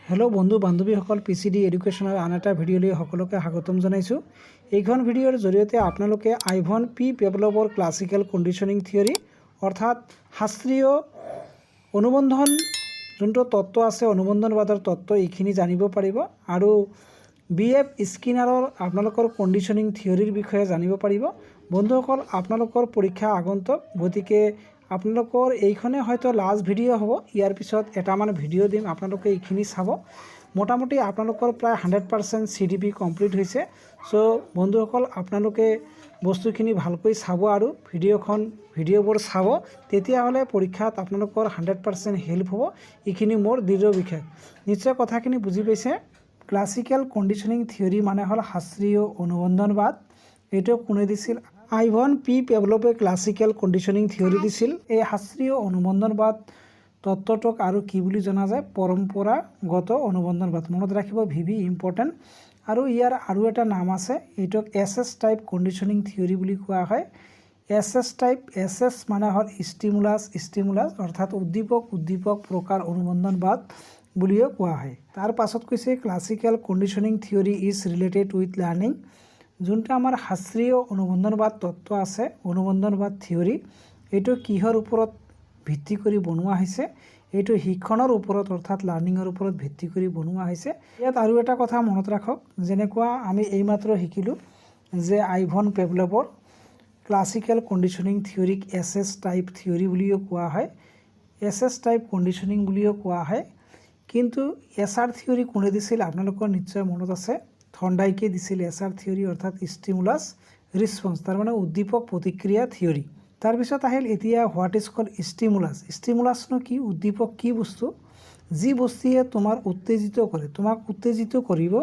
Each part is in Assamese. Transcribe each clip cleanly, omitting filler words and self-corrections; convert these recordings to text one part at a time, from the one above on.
हेलो बंधु बान्धवीসকল পিচিডি এডুকেশ্যনৰ আন এটা ভিডিঅ'লৈ সকলোকে স্বাগতম জনাইছোঁ। এইখন ভিডিঅ'ৰ জৰিয়তে আপোনালোকে আইভন পি পেভলভৰ ক্লাছিকেল কণ্ডিশ্যনিং থিয়ৰী অৰ্থাৎ শাস্ত্ৰীয় অনুবন্ধন যোনটো তত্ত্ব আছে অনুবন্ধনবাদৰ তত্ত্ব এইখিনি জানিব পাৰিব আৰু BF স্কিনাৰৰ আপোনালোকৰ কণ্ডিশ্যনিং থিয়ৰীৰ বিষয়ে জানিব পাৰিব। বন্ধুসকল আপোনালোকৰ পৰীক্ষা আগন্তুক, গতিকে আপোনালোকৰ এইখনে হয়তো লাষ্ট ভিডিঅ' হ'ব। ইয়াৰ পিছত এটামান ভিডিঅ' দিম, আপোনালোকে এইখিনি চাব। মোটামুটি আপোনালোকৰ প্ৰায় 100% CDP কমপ্লিট হৈছে। চ' বন্ধুসকল আপোনালোকে বস্তুখিনি ভালকৈ চাব আৰু ভিডিঅ'বোৰ চাব, তেতিয়াহ'লে পৰীক্ষাত আপোনালোকৰ 100% হেল্প হ'ব। এইখিনি মোৰ দৃঢ় বিশ্বাস। নিশ্চয় কথাখিনি বুজি পাইছে। ক্লাছিকেল কণ্ডিশ্যনিং থিয়ৰী মানে হ'ল শাস্ত্ৰীয় অনুবন্ধনবাদ। এইটো কোনে দিছিল? আইভন পি পেভলভে ক্লাছিকেল কণ্ডিশ্যনিং থিয়ৰী দিছিল। এই শাস্ত্ৰীয় অনুবন্ধনবাদ তত্ত্বটোক আৰু কি বুলি জনা যায়? পৰম্পৰাগত অনুবন্ধনবাদ। মনত ৰাখিব, ভিভি ইম্পৰ্টেণ্ট। আৰু ইয়াৰ আৰু এটা নাম আছে, এইটোক SS টাইপ কণ্ডিশ্যনিং থিয়ৰী বুলি কোৱা হয়। SS টাইপ, SS মানে হ'ল ষ্টিমুলাছ অৰ্থাৎ উদ্দীপক প্ৰকাৰ অনুবন্ধনবাদ বুলিও কোৱা হয়। তাৰ পাছত কৈছে classical conditioning theory is related with learning. যোনটো আমাৰ শাস্ত্ৰীয় অনুবন্ধনবাদ তত্ত্ব আছে, অনুবন্ধনবাদ থিয়ৰী, এইটো কিহৰ ওপৰত ভিত্তি কৰি বনোৱা হৈছে? এইটো শিক্ষণৰ ওপৰত অৰ্থাৎ লাৰ্ণিঙৰ ওপৰত ভিত্তি কৰি বনোৱা হৈছে। ইয়াত আৰু এটা কথা মনত ৰাখক, যেনেকুৱা আমি এইমাত্ৰ শিকিলোঁ যে আইভন পেভলভৰ ক্লাছিকেল কণ্ডিশ্যনিং থিয়ৰীক SS টাইপ থিয়ৰী বুলিও কোৱা হয়, SS টাইপ কণ্ডিশ্যনিং বুলিও কোৱা হয়। কিন্তু SR থিয়ৰী কোনে দিছিল? আপোনালোকৰ নিশ্চয় মনত আছে, থৰ্ণ্ডাইকে দিছিল SR থিয়ৰী অৰ্থাৎ ষ্টিমুলাছ ৰিছপন্স, তাৰমানে উদ্দীপক প্ৰতিক্ৰিয়া থিয়ৰী। তাৰপিছত আহিল এতিয়া হোৱাট ইজ কল্ড ষ্টিমুলাছ। ষ্টিমুলাছনো কি? উদ্দীপক কি বস্তু? যি বস্তুৱে তোমাক উত্তেজিত কৰিব,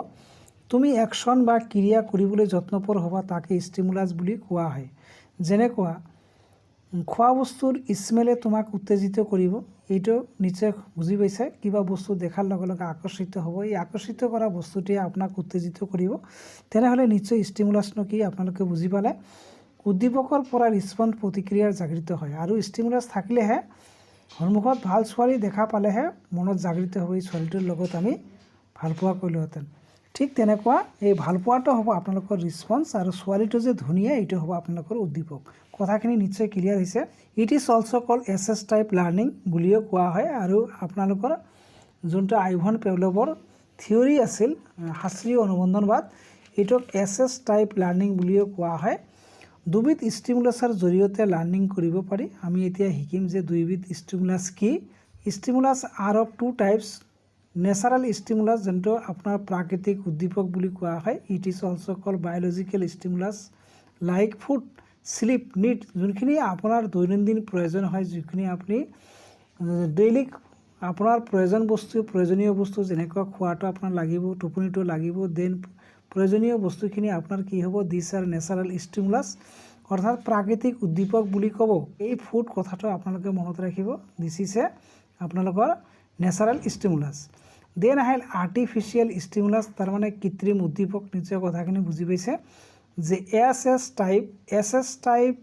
তুমি একশ্যন বা ক্ৰিয়া কৰিবলৈ যত্নপৰ হ'বা, তাকে ষ্টিমুলাছ বুলি কোৱা হয়। যেনেকুৱা খোৱা বস্তুৰ স্মেলে তোমাক উত্তেজিত কৰিব, এইটো নিশ্চয় বুজি পাইছে। কিবা বস্তু দেখাৰ লগে লগে আকৰ্ষিত হ'ব, এই আকৰ্ষিত কৰা বস্তুটোৱে আপোনাক উত্তেজিত কৰিব। তেনেহ'লে নিশ্চয় ষ্টিমুলাছনো কি আপোনালোকে বুজি পালে। উদ্দীপকৰ পৰা ৰিছপন্স প্ৰতিক্ৰিয়াৰ জাগৃত হয়, আৰু ষ্টিমুলাছ থাকিলেহে সন্মুখত ভাল ছোৱালী দেখা পালেহে মনত জাগৃত হ'ব, এই ছোৱালীটোৰ লগত আমি ভালপোৱা কৰিলোহেঁতেন। ঠিক তেনেকুৱা এই ভালপোৱাটো হ'ব আপোনালোকৰ ৰিছপন্স, আৰু ছোৱালীটো যে ধুনীয়া এইটো হ'ব আপোনালোকৰ উদ্দীপক। কথাখিনি নিশ্চয় ক্লিয়াৰ হৈছে। It is also' called SS type learning বুলিও কোৱা হয়। আৰু আপোনালোকৰ যোনটো আইভন পেভলভৰ থিয়ৰী আছিল শাস্ত্ৰীয় অনুবন্ধনবাদ, এইটোক SS টাইপ লাৰ্ণিং বুলিও কোৱা হয়। দুবিধ ষ্টিমুলাছৰ জৰিয়তে লাৰ্ণিং কৰিব পাৰি। আমি এতিয়া শিকিম যে দুইবিধ ষ্টিমুলাছ কি। Stimulus are of two types. Natural stimulus, যোনটো আপোনাৰ প্ৰাকৃতিক উদ্দীপক বুলি কোৱা হয়। It is also' called biological stimulus like food, sleep, need, যোনখিনি আপোনাৰ দৈনন্দিন প্ৰয়োজন হয়, যিখিনি আপুনি ডেইলি আপোনাৰ প্ৰয়োজনীয় বস্তু যেনেকুৱা খোৱাটো আপোনাৰ লাগিব, টোপনিটো লাগিব, দেন প্ৰয়োজনীয় বস্তুখিনি আপোনাৰ কি হ'ব? দিছ আৰ নেচাৰেল ষ্টিমুলাছ অৰ্থাৎ প্ৰাকৃতিক উদ্দীপক বুলি ক'ব। এই ফুড কথাটো আপোনালোকে মনত ৰাখিব, দিছ ইজ এ আপোনালোকৰ নেচাৰেল ষ্টিমুলাছ। দেন আহিল আৰ্টিফিচিয়েল ষ্টিমুলাছ, তাৰমানে কৃত্ৰিম উদ্দীপক। নিশ্চয় কথাখিনি বুজি পাইছে যে SS টাইপ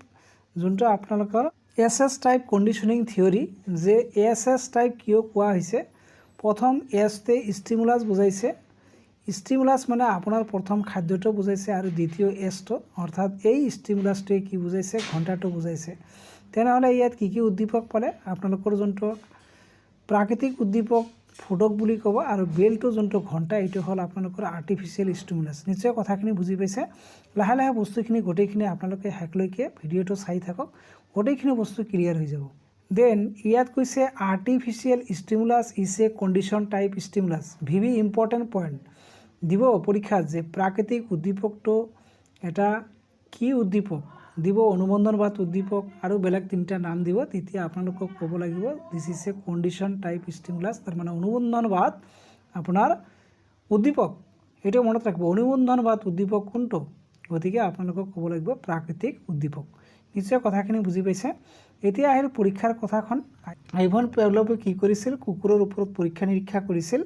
যোনটো আপোনালোকৰ SS টাইপ কণ্ডিশ্যনিং থিয়ৰী, যে SS টাইপ কিয় কোৱা হৈছে? প্ৰথম এছতে ষ্টিমুলাছ বুজাইছে, ষ্টিমুলাছ মানে আপোনাৰ প্ৰথম খাদ্যটো বুজাইছে, আৰু দ্বিতীয় এছটো অৰ্থাৎ এই ষ্টিমুলাছটোৱে কি বুজাইছে? ঘণ্টাটো বুজাইছে। তেনেহ'লে ইয়াত কি কি উদ্দীপক পালে? আপোনালোকৰ যোনটো প্ৰাকৃতিক উদ্দীপক ফুডক বুলি ক'ব, আৰু বেলটো যোনটো ঘণ্টা এইটো হ'ল আপোনালোকৰ আৰ্টিফিচিয়েল ষ্টিমুলাছ। নিশ্চয় কথাখিনি বুজি পাইছে। লাহে লাহে বস্তুখিনি গোটেইখিনি আপোনালোকে শেষলৈকে ভিডিঅ'টো চাই থাকক, গোটেইখিনি বস্তু ক্লিয়াৰ হৈ যাব। দেন ইয়াত কৈছে artificial stimulus is a condition type stimulus. Very important point দিব পৰীক্ষাত, যে প্ৰাকৃতিক উদ্দীপকটো এটা কি উদ্দীপক দিব? অনুবন্ধনবাদ উদ্দীপক, আৰু বেলেগ তিনিটা নাম দিব। তেতিয়া আপোনালোকক ক'ব লাগিব this is a condition type stimulus, তাৰমানে অনুবন্ধনবাদ আপোনাৰ উদ্দীপক। এইটো মনত ৰাখিব, অনুবন্ধনবাদ উদ্দীপক কোনটো? গতিকে আপোনালোকক ক'ব লাগিব প্ৰাকৃতিক উদ্দীপক। নিশ্চয় কথাখিনি বুজি পাইছে। এতিয়া আহিল পৰীক্ষাৰ কথাখন। আইভন পেভলভে কি কৰিছিল? কুকুৰৰ ওপৰত পৰীক্ষা নিৰীক্ষা কৰিছিল।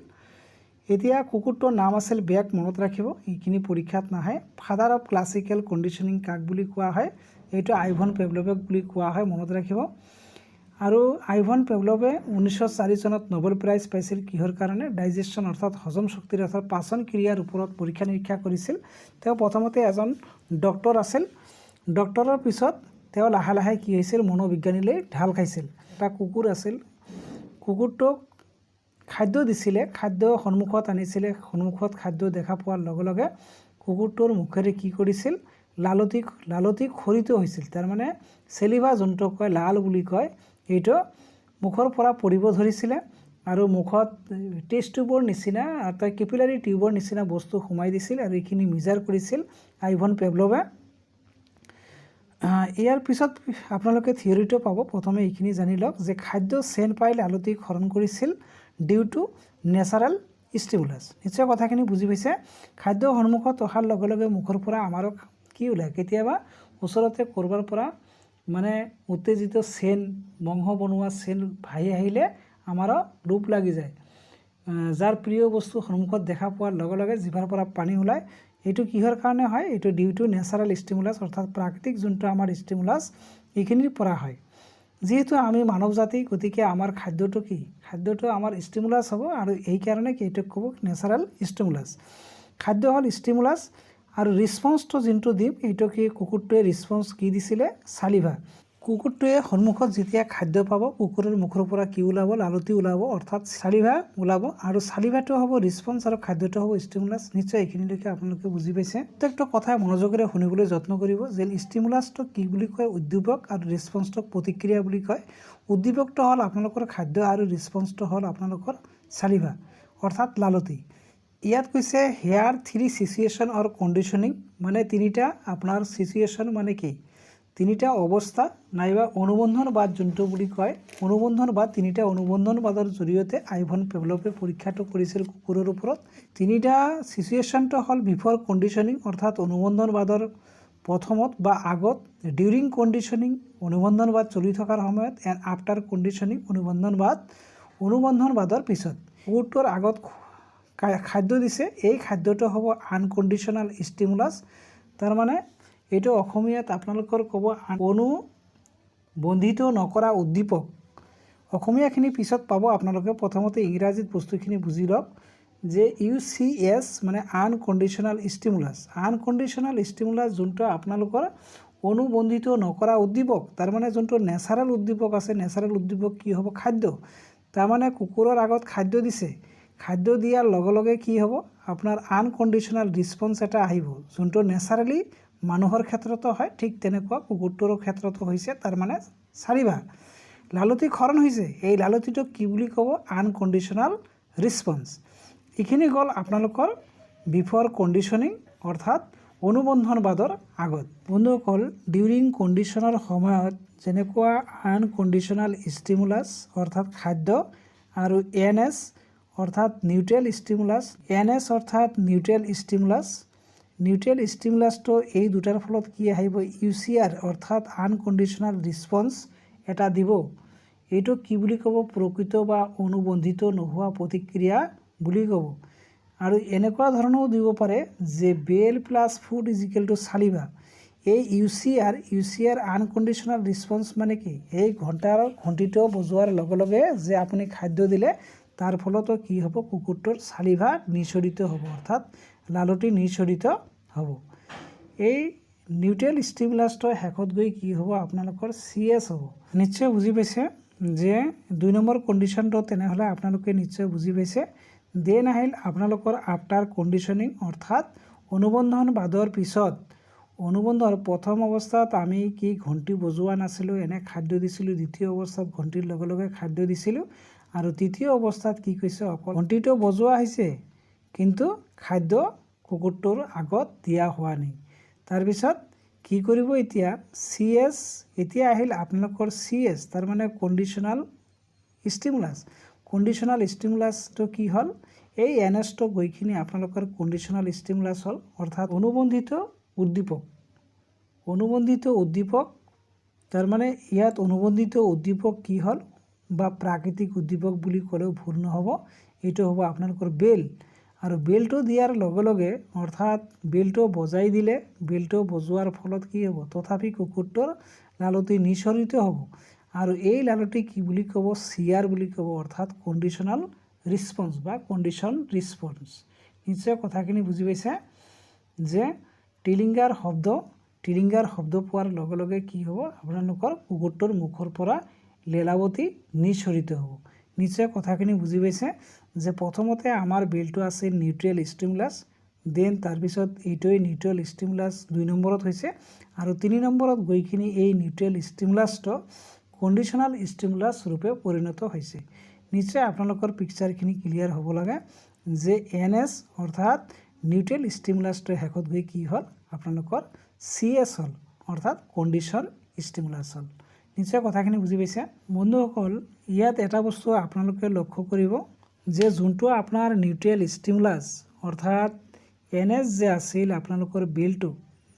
এতিয়া কুকুৰটোৰ নাম আছিল বেক, মনত ৰাখিব, এইখিনি পৰীক্ষাত নাহে। ফাদাৰ অফ ক্লাছিকেল কণ্ডিশ্যনিং কাক বুলি কোৱা হয়? এইটো আইভন পেভলভক বুলি কোৱা হয়, মনত ৰাখিব। আৰু আইভন পেভলভে 1904 চনত নোবেল প্ৰাইজ পাইছিল কিহৰ কাৰণে? ডাইজেশ্যন অৰ্থাৎ হজম শক্তিৰ অৰ্থাৎ পাচন ক্ৰিয়াৰ ওপৰত পৰীক্ষা নিৰীক্ষা কৰিছিল। তেওঁ প্ৰথমতে এজন ডক্টৰ আছিল। ডক্টৰৰ পিছত তেওঁ লাহে লাহে কি হৈছিল? মনোবিজ্ঞানীলৈ ঢাল খাইছিল। এটা কুকুৰ আছিল, কুকুৰটোক খাদ্য দিছিলে, খাদ্য সন্মুখত আনিছিলে, সন্মুখত খাদ্য দেখা পোৱাৰ লগে লগে কুকুৰটোৰ মুখেৰে কি কৰিছিল? লালতি খৰিত হৈছিল। তাৰমানে চেলিভা যোনটো কয়, লাল বুলি কয়, এইটো মুখৰ পৰা পৰিব ধৰিছিলে আৰু মুখত টেষ্ট টিউবৰ নিচিনা অৰ্থাৎ কেপিলাৰী টিউবৰ নিচিনা বস্তু সোমাই দিছিল আৰু এইখিনি মিজাৰ কৰিছিল আইভন পেভলভে। ইয়াৰ পিছত আপোনালোকে থিয়ৰিটো পাব। প্ৰথমে এইখিনি জানি লওক যে খাদ্য চেন পাই লালতি ক্ষৰণ কৰিছিল ডিউ টু নেচাৰেল ষ্টিমুলাছ। নিশ্চয় কথাখিনি বুজি পাইছে। খাদ্য সন্মুখত অহাৰ লগে লগে মুখৰ পৰা আমাৰো কি ওলায়? কেতিয়াবা ওচৰতে ক'ৰবাৰ পৰা মানে উত্তেজিত চেন, মংহ বনোৱা চেন ভাহি আহিলে আমাৰো লোভ লাগি যায়। যাৰ প্ৰিয় বস্তু সন্মুখত দেখা পোৱাৰ লগে লগে জিভাৰ পৰা পানী ওলায়। এইটো কিহৰ কাৰণে হয়? এইটো ডিউ টু নেচাৰেল ষ্টিমুলাছ অৰ্থাৎ প্ৰাকৃতিক যোনটো আমাৰ ষ্টিমুলাছ এইখিনিৰ পৰা হয়। যিহেতু আমি মানৱ জাতি, গতিকে আমাৰ খাদ্যটো কি? খাদ্যটো আমাৰ ষ্টিমুলাছ হ'ব আৰু এইকাৰণে কি এইটোক ক'ব নেচাৰেল ষ্টিমুলাছ। খাদ্য হ'ল ষ্টিমুলাছ আৰু ৰিছপন্সটো যোনটো দিম এইটো কি? কুকুৰটোৱে ৰিছপন্স কি দিছিলে? চালিভা। কুকুৰটোৱে সন্মুখত যেতিয়া খাদ্য পাব কুকুৰৰ মুখৰ পৰা কি ওলাব? লালতি ওলাব অৰ্থাৎ চালিভা ওলাব আৰু চালিভাটো হ'ব ৰিছপন্স আৰু খাদ্যটো হ'ব ষ্টিমুলাছ। নিশ্চয় এইখিনিলৈকে আপোনালোকে বুজি পাইছে। প্ৰত্যেকটো কথাই মনোযোগেৰে শুনিবলৈ যত্ন কৰিব যে ষ্টিমুলাছটোক কি বুলি কয়? উদ্দীপক আৰু ৰিছপন্সটোক প্ৰতিক্ৰিয়া বুলি কয়। উদ্দীপকটো হ'ল আপোনালোকৰ খাদ্য আৰু ৰিছপন্সটো হ'ল আপোনালোকৰ চালিভা অৰ্থাৎ লালতি। ইয়াত কৈছে হেয়াৰ 3 চিচুৱেশ্যন অৰ কণ্ডিশ্যনিং, মানে তিনিটা আপোনাৰ চিচুৱেশ্যন মানে কি? তিনিটা অৱস্থা নাইবা অনুবন্ধনবাদ যোনটো বুলি কয়, অনুবন্ধনবাদ, তিনিটা অনুবন্ধনবাদৰ জৰিয়তে আইভন পেভলভে পৰীক্ষাটো কৰিছিল কুকুৰৰ ওপৰত। তিনিটা চিচুৱেশ্যনটো হ'ল বিফৰ কণ্ডিশ্যনিং অৰ্থাৎ অনুবন্ধনবাদৰ প্ৰথমত বা আগত, ডিউৰিং কণ্ডিশ্যনিং অনুবন্ধনবাদ চলি থকাৰ সময়ত, এণ্ড আফটাৰ কণ্ডিশ্যনিং অনুবন্ধনবাদৰ পিছত। কুকুৰটোৰ আগত খাদ্য দিছে, এই খাদ্যটো হ'ব আনকণ্ডিশ্যনেল ষ্টিমুলাছ। তাৰমানে এইটো অসমীয়াত আপোনালোকৰ ক'ব অনুবন্ধিত নকৰা উদ্দীপক। অসমীয়াখিনি পিছত পাব আপোনালোকে। প্ৰথমতে ইংৰাজীত বস্তুখিনি বুজি লওক যে UCS মানে আনকণ্ডিশ্যনেল ষ্টিমুলাছ। আনকণ্ডিশ্যনেল ষ্টিমুলাছ যোনটো আপোনালোকৰ অনুবন্ধিত নকৰা উদ্দীপক, তাৰমানে যোনটো নেচাৰেল উদ্দীপক আছে, নেচাৰেল উদ্দীপক কি হ'ব? খাদ্য। তাৰমানে কুকুৰৰ আগত খাদ্য দিছে, খাদ্য দিয়াৰ লগে লগে কি হ'ব? আপোনাৰ আনকণ্ডিশ্যনেল ৰিছপন্স এটা আহিব, যোনটো নেচাৰেলি মানুহৰ ক্ষেত্ৰতো হয়, ঠিক তেনেকুৱা কুকুৰটোৰ ক্ষেত্ৰতো হৈছে। তাৰমানে চালিভা, লালতি ক্ষৰণ হৈছে। এই লালতিটোক কি বুলি ক'ব? আনকণ্ডিশ্যনেল ৰিছপন্স। এইখিনি গ'ল আপোনালোকৰ বিফৰ কণ্ডিশ্যনিং অৰ্থাৎ অনুবন্ধনবাদৰ আগত। বন্ধুসকল, ডিউৰিং কণ্ডিশ্যনৰ সময়ত যেনেকুৱা আনকণ্ডিশ্যনেল ষ্টিমুলাছ অৰ্থাৎ খাদ্য আৰু NS অৰ্থাৎ নিউট্ৰেল ষ্টিমুলাছ, NS অৰ্থাৎ নিউট্ৰেল ষ্টিমুলাছ। নিউট্ৰেল ষ্টিমুলাছটো এই দুটাৰ ফলত কি আহিব? UCR অৰ্থাৎ আনকণ্ডিশ্যনেল ৰিছপন্স এটা দিব। এইটো কি বুলি ক'ব? প্ৰকৃত বা অনুবন্ধিত নোহোৱা প্ৰতিক্ৰিয়া বুলি ক'ব। আৰু এনেকুৱা ধৰণেও দিব পাৰে যে বেল প্লাছ ফুড ইজিকেল টু চালিভা। এই UCR আনকণ্ডিশ্যনেল ৰিছপন্স মানে কি? এই ঘণ্টিটো বজোৱাৰ লগে লগে যে আপুনি খাদ্য দিলে তাৰ ফলতো কি হ'ব? কুকুৰটোৰ চালিভা নিঃসৰিত হ'ব অৰ্থাৎ লালতি নিঃসৰিত হ'ব। এই নিউট্ৰেল ষ্টিমুলাছটো শেষত গৈ কি হ'ব? আপোনালোকৰ CS হ'ব। নিশ্চয় বুজি পাইছে যে 2 নম্বৰ কণ্ডিশ্যনটো তেনেহ'লে আপোনালোকে নিশ্চয় বুজি পাইছে। দেন আহিল আপোনালোকৰ আফটাৰ কণ্ডিশ্যনিং অৰ্থাৎ অনুবন্ধনবাদৰ পিছত। অনুবন্ধৰ প্ৰথম অৱস্থাত আমি কি ঘণ্টি বজোৱা নাছিলোঁ, এনে খাদ্য দিছিলোঁ। দ্বিতীয় অৱস্থাত ঘণ্টিৰ লগে লগে খাদ্য দিছিলোঁ আৰু তৃতীয় অৱস্থাত কি কৈছে? অকল ঘণ্টিটো বজোৱা হৈছে কিন্তু খাদ্য কুকুৰটোৰ আগত দিয়া হোৱা নাই। তাৰপিছত কি কৰিব এতিয়া? CS। এতিয়া আহিল আপোনালোকৰ CS, তাৰমানে কণ্ডিশ্যনেল ষ্টিমুলাছ। কণ্ডিশ্যনেল ষ্টিমুলাছটো কি হ'ল? এই NSটো গৈখিনি আপোনালোকৰ কণ্ডিশ্যনেল ষ্টিমুলাছ হ'ল অৰ্থাৎ অনুবন্ধিত উদ্দীপক। অনুবন্ধিত উদ্দীপক, তাৰমানে ইয়াত অনুবন্ধিত উদ্দীপক কি হ'ল বা প্ৰাকৃতিক উদ্দীপক বুলি ক'লেও ভুল নহ'ব। এইটো হ'ব আপোনালোকৰ বেল। আৰু বেলটো দিয়াৰ লগে লগে অৰ্থাৎ বেলটো বজাই দিলে, বেলটো বজোৱাৰ ফলত কি হ'ব? তথাপি কুকুৰটোৰ লালতি নিঃসৰিত হ'ব আৰু এই লালটি কি বুলি ক'ব CR বুলি ক'ব অৰ্থাৎ কণ্ডিশ্যনাল ৰিছপন্স বা কণ্ডিশ্যন ৰিছপন্স নিশ্চয় কথাখিনি বুজি পাইছে যে টিলিংগাৰ শব্দ পোৱাৰ লগে লগে কি হ'ব আপোনালোকৰ কুকুৰটোৰ মুখৰ পৰা লীলাৱতী নিঃসৰিত হ'ব নিশ্চয় কথাখিনি বুজি পাইছে যে প্ৰথমতে আমাৰ বেলটো আছিল নিউট্ৰেল ষ্টিমুলাছ দেন তাৰপিছত এইটোৱে নিউট্ৰেল ষ্টিমুলাছ 2 নম্বৰত হৈছে আৰু 3 নম্বৰত গৈখিনি এই নিউট্ৰেল ষ্টিমুলাছটো কণ্ডিশ্যনাল ষ্টিমুলাছ ৰূপে পৰিণত হৈছে নিশ্চয় আপোনালোকৰ পিকচাৰখিনি ক্লিয়াৰ হ'ব লাগে যে NS অৰ্থাৎ নিউট্ৰেল ষ্টিমুলাছটো শেষত গৈ কি হ'ল আপোনালোকৰ CS হ'ল অৰ্থাৎ কণ্ডিশ্যন ষ্টিমুলাছ হ'ল নিশ্চয় কথাখিনি বুজি পাইছে বন্ধুসকল ইয়াত এটা বস্তু আপোনালোকে লক্ষ্য কৰিব যে যোনটো আপোনাৰ নিউট্ৰেল ষ্টিমুলাছ অৰ্থাৎ NS যে আছিল আপোনালোকৰ বেলটো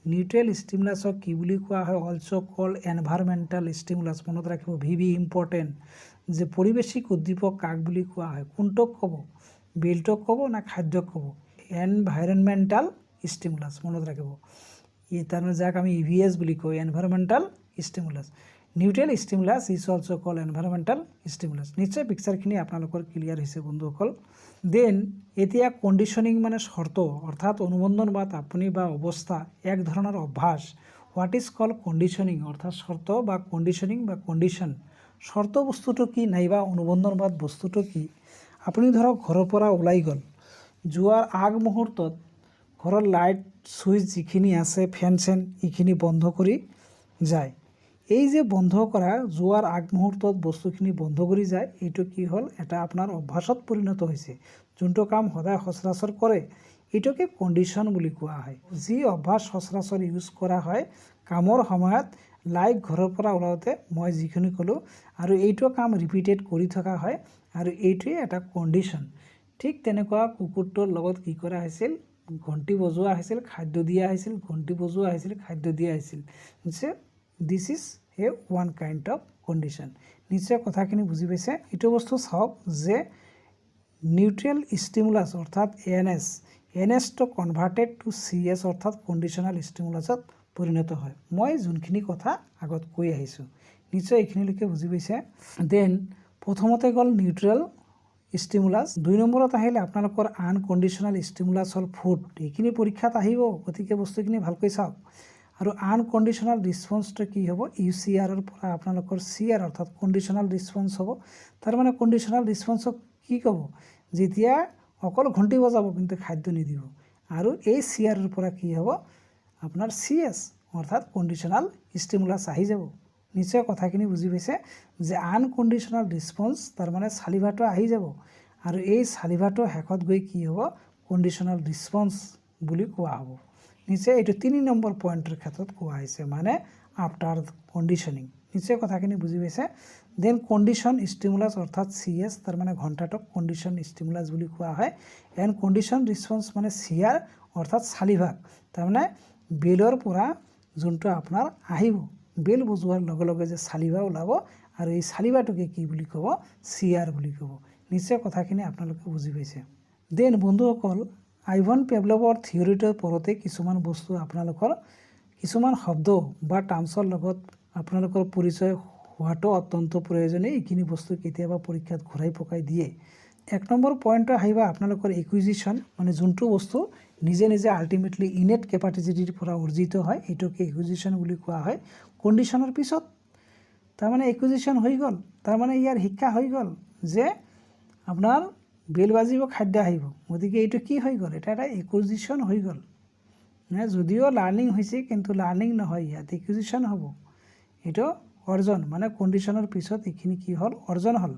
নিউট্ৰেল ষ্টিমুলাছক কি বুলি কোৱা হয় অলছো কল এনভাইৰনমেণ্টেল ষ্টিমুলাছ মনত ৰাখিব ভি ইম্পৰ্টেণ্ট যে পৰিৱেশিক উদ্দীপক কাক বুলি কোৱা হয় কোনটোক ক'ব বেলটোক ক'ব না খাদ্যক ক'ব এনভাইৰনমেণ্টেল ষ্টিমুলাছ মনত ৰাখিব তাৰমানে যাক আমি EVS বুলি কওঁ environmental stimulus neutral stimulus is also call environmental stimulus নিশ্চয় পিকচাৰখিনি আপোনালোকৰ ক্লিয়াৰ হৈছে বন্ধুসকল দেন এতিয়া কণ্ডিশ্যনিং মানে শৰ্ত অৰ্থাৎ অনুবন্ধনবাদ আপুনি বা অৱস্থা এক ধৰণৰ অভ্যাস হোৱাট ইজ কল কণ্ডিশ্যনিং অৰ্থাৎ শৰ্ত বা কণ্ডিশ্যনিং বা কণ্ডিশ্যন শৰ্ত বস্তুটো কি নাইবা অনুবন্ধনবাদ বস্তুটো কি আপুনি ধৰক ঘৰৰ পৰা ওলাই গ'ল যোৱাৰ আগমুহূৰ্তত ঘৰৰ লাইট সুইচ যিখিনি আছে ফেন চেন এইখিনি বন্ধ কৰি যায় এই যে বন্ধ কৰা যোৱাৰ আগমুহূৰ্তত বস্তুখিনি বন্ধ কৰি যায় এইটো কি হ'ল এটা আপোনাৰ অভ্যাসত পৰিণত হৈছে যোনটো কাম সদায় সচৰাচৰ কৰে এইটোকে কণ্ডিশ্যন বুলি কোৱা হয় যি অভ্যাস সচৰাচৰ ইউজ কৰা হয় কামৰ সময়ত লাইক ঘৰৰ পৰা ওলাওঁতে মই যিখিনি ক'লোঁ আৰু এইটো কাম ৰিপিটেড কৰি থকা হয় আৰু এইটোৱে এটা কণ্ডিশ্যন ঠিক তেনেকুৱা কুকুৰটোৰ লগত কি কৰা হৈছিল ঘণ্টি বজোৱা হৈছিল খাদ্য দিয়া হৈছিল ঘণ্টি বজোৱা হৈছিল খাদ্য দিয়া হৈছিল নিশ্চয় this is a one kind of condition নিশ্চয় কথাখিনি বুজি পাইছে এইটো বস্তু চাওক যে নিউট্ৰেল ষ্টিমুলাছ অৰ্থাৎ NS টো কনভাৰ্টেড টু CS অৰ্থাৎ কণ্ডিশ্যনাল ষ্টিমুলাছত পৰিণত হয় মই যোনখিনি কথা আগত কৈ আহিছোঁ নিশ্চয় এইখিনিলৈকে বুজি পাইছে দেন প্ৰথমতে গ'ল নিউট্ৰেল ষ্টিমুলাছ 2 নম্বৰত আহিলে আপোনালোকৰ আনকণ্ডিশ্যনেল ষ্টিমুলাছ হ'ল ফুড এইখিনি পৰীক্ষাত আহিব গতিকে বস্তুখিনি ভালকৈ চাওক আৰু আনকণ্ডিশ্যনেল ৰিছপন্সটো কি হ'ব UCRৰ পৰা আপোনালোকৰ CR অৰ্থাৎ কণ্ডিশ্যনেল ৰিছপন্স হ'ব তাৰমানে কণ্ডিশ্যনেল ৰিছপন্সক কি ক'ব যেতিয়া অকল ঘণ্টি বজাব কিন্তু খাদ্য নিদিব আৰু এই CRৰ পৰা কি হ'ব আপোনাৰ CS অৰ্থাৎ কণ্ডিশ্যনেল ষ্টিমুলাছ আহি যাব নিশ্চয় কথাখিনি বুজি পাইছে যে আনকণ্ডিশ্যনেল ৰিছপন্স তাৰমানে চালিভাটো আহি যাব আৰু এই চালিভাটো শেষত গৈ কি হ'ব কণ্ডিশ্যনেল ৰিছপন্স বুলি কোৱা হ'ব নিশ্চয় এইটো 3 নম্বৰ পইণ্টৰ ক্ষেত্ৰত কোৱা হৈছে মানে আফটাৰ কণ্ডিশ্যনিং নিশ্চয় কথাখিনি বুজি পাইছে দেন কণ্ডিশ্যন ষ্টিমুলাছ অৰ্থাৎ CS তাৰমানে ঘণ্টাটোক কণ্ডিশ্যন ষ্টিমুলাছ বুলি কোৱা হয় এণ্ড কণ্ডিশ্যন ৰিছপন্স মানে CR অৰ্থাৎ চালিভাক তাৰমানে বেলৰ পৰা যোনটো আপোনাৰ আহিব বেল বজোৱাৰ লগে লগে যে চালিভা ওলাব আৰু এই চালিভাটোকে কি বুলি ক'ব CR বুলি ক'ব নিশ্চয় কথাখিনি আপোনালোকে বুজি পাইছে দেন বন্ধুসকল আইভান পেভলভৰ থিয়ৰিটোৰ পৰতে কিছুমান বস্তু আপোনালোকৰ কিছুমান শব্দ বা টাৰ্মছৰ লগত আপোনালোকৰ পৰিচয় হোৱাটো অত্যন্ত প্ৰয়োজনীয় এইখিনি বস্তু কেতিয়াবা পৰীক্ষাত ঘূৰাই পকাই দিয়ে 1 নম্বৰ পইণ্টটো আহিবা আপোনালোকৰ একুইজিশ্যন মানে যোনটো বস্তু নিজে নিজে আল্টিমেটলি ইনেট কেপাচিটিৰ পৰা অৰ্জিত হয় এইটোকে একুইজিশ্যন বুলি কোৱা হয় কণ্ডিশ্যনৰ পিছত তাৰমানে একুইজিশ্যন হৈ গ'ল তাৰমানে ইয়াৰ শিক্ষা হৈ গ'ল যে আপোনাৰ বেল বাজিব খাদ্য আহিব গতিকে এইটো কি হৈ গ'ল এটা একুইজিশ্যন হৈ গ'ল যদিও লাৰ্নিং হৈছে কিন্তু লাৰ্নিং নহয় ইয়াত একুইজিশ্যন হ'ব এইটো অৰ্জন মানে কণ্ডিশ্যনৰ পিছত এইখিনি কি হ'ল অৰ্জন হ'ল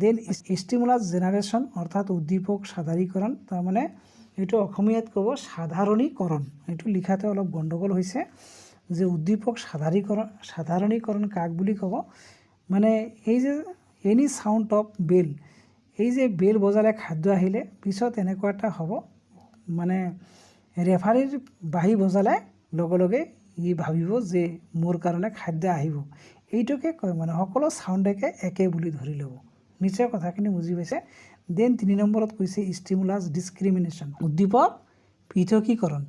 দেন ষ্টিমুলাছ জেনাৰেশ্যন অৰ্থাৎ উদ্দীপক সাধাৰীকৰণ তাৰমানে এইটো অসমীয়াত ক'ব সাধাৰণীকৰণ এইটো লিখাতে অলপ গণ্ডগোল হৈছে যে উদ্দীপক সাধাৰণীকৰণ কাক বুলি ক'ব মানে এই যে এনি সাউণ্ড অফ বেল এই যে বেল বজালে খাদ্য আহিলে পিছত এনেকুৱা এটা হ'ব মানে ৰেফাৰীৰ বাঁহী বজালে লগে লগে ই ভাবিব যে মোৰ কাৰণে খাদ্য আহিব এইটোকে কয় মানে সকলো সাউণ্ডকে একে বুলি ধৰি ল'ব নিশ্চয় কথাখিনি বুজি পাইছে দেন 3 নম্বৰত কৈছে ষ্টিমুলাছ ডিছক্ৰিমিনেশ্যন উদ্দীপক পৃথকীকৰণ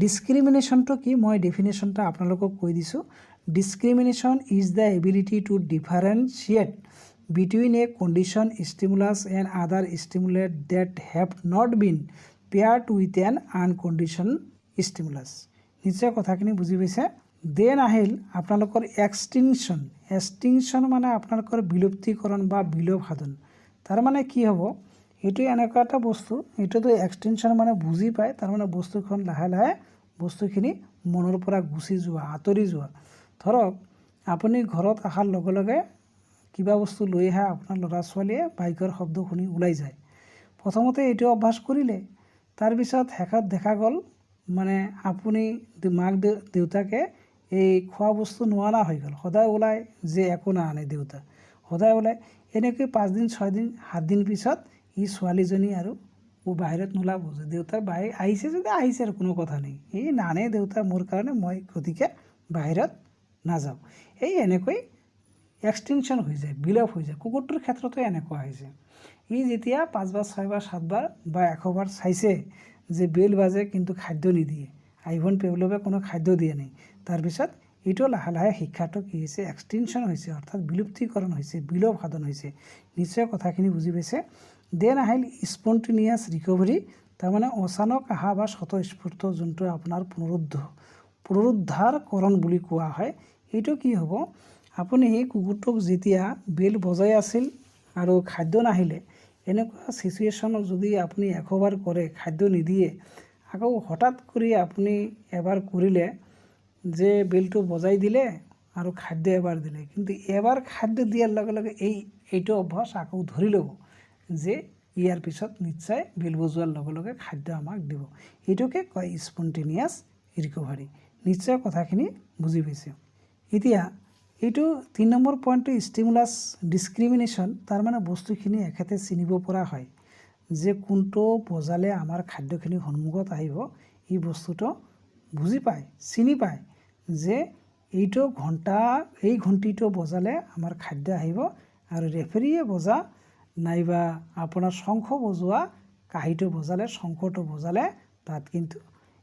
ডিছক্ৰিমিনেশ্যনটো কি মই ডেফিনেশ্যনটা আপোনালোকক কৈ দিছোঁ discrimination is the ability to differentiate between a condition stimulus and other stimulus that have not been paired with an unconditioned stimulus. নিশ্চয় কথাখিনি বুজি পাইছে। দেন আহিল আপোনালোকৰ এক্সটিংশ্যন মানে আপোনালোকৰ বিলুপ্তিকৰণ বা বিলোপ সাধন। তাৰ মানে কি হ'ব, এইটো এনেকুৱা এটা বস্তু, এইটোতো এক্সটিংশ্যন মানে বুজি পায়, তাৰ মানে বস্তুখন লাহে লাহে বস্তুখিনি মনৰ পৰা গুচি যোৱা, আঁতৰি যোৱা। ধৰক আপুনি ঘৰত অহাৰ লগে লগে কিবা বস্তু লৈ আহে, আপোনাৰ ল'ৰা ছোৱালীয়ে বাইকৰ শব্দ শুনি ওলাই যায়। প্ৰথমতে এইটো অভ্যাস কৰিলে, তাৰপিছত শেষত দেখা গ'ল মানে আপুনি মাক দেউতাকে এই খোৱা বস্তু নোৱাৰা হৈ গ'ল। সদায় ওলায় যে একো নাআনে দেউতা, সদায় ওলায়। এনেকৈ 5 দিন 6 দিন 7 দিন পিছত ই ছোৱালীজনী আৰু বাহিৰত নোলাব যে দেউতাৰ বাহিৰ আহিছে যদি আহিছে আৰু কোনো কথা নেই, এই নানে দেউতা মোৰ কাৰণে, মই গতিকে বাহিৰত নাযাওঁ। এই এনেকৈ এক্সটিংশ্যন হৈ যায়, বিলোপ হৈ যায়। কুকুৰটোৰ ক্ষেত্ৰতো এনেকুৱা হৈছে। ই যেতিয়া 5 বাৰ 6 বাৰ 7 বাৰ বা 100 বাৰ চাইছে যে বেল বাজে কিন্তু খাদ্য নিদিয়ে, আইভন পেভলভে কোনো খাদ্য দিয়ে নাই, তাৰপিছত এইটো লাহে লাহে শিক্ষাটো কি হৈছে, এক্সটিংশ্যন হৈছে, অৰ্থাৎ বিলুপ্তিকৰণ হৈছে, বিলোপ সাধন হৈছে। নিশ্চয় কথাখিনি বুজি পাইছে। দেন আহিল স্পণ্টেনিয়াছ ৰিকভাৰী, তাৰমানে অচানক অহা বা স্বতঃস্ফূৰ্ত যোনটো আপোনাৰ পুনৰুদ্ধাৰকৰণ বুলি কোৱা হয়। এইটো কি হ'ব, আপুনি কুকুৰটোক যেতিয়া বেল বজাই আছিল আৰু খাদ্য নাহিলে, এনেকুৱা চিচুৱেশ্যনত যদি আপুনি 100 বাৰ কৰে খাদ্য নিদিয়ে, আকৌ হঠাৎ কৰি আপুনি এবাৰ কৰিলে যে বেলটো বজাই দিলে আৰু খাদ্য এবাৰ দিলে, কিন্তু এবাৰ খাদ্য দিয়াৰ লগে লগে এইটো অভ্যাস আকৌ ধৰি ল'ব যে ইয়াৰ পিছত নিশ্চয় বেল বজোৱাৰ লগে লগে খাদ্য আমাক দিব। এইটোকে কয় স্পণ্টেনিয়াছ ৰিকভাৰী। নিশ্চয় কথাখিনি বুজি পাইছে। এতিয়া এইটো 3 নম্বৰ পইণ্টটো ষ্টিমুলাছ ডিছক্ৰিমিনেশ্যন, তাৰমানে বস্তুখিনি এখেতে চিনিব পৰা হয় যে কোনটো বজালে আমাৰ খাদ্যখিনি সন্মুখত আহিব। এই বস্তুটো বুজি পায়, চিনি পায় যে এইটো এই ঘণ্টিটো বজালে আমাৰ খাদ্য আহিব, আৰু ৰেফাৰীয়ে বজা নাইবা আপোনাৰ শংখ বজোৱা কাঁহীটো বজালে, শংখটো বজালে তাত কিন্তু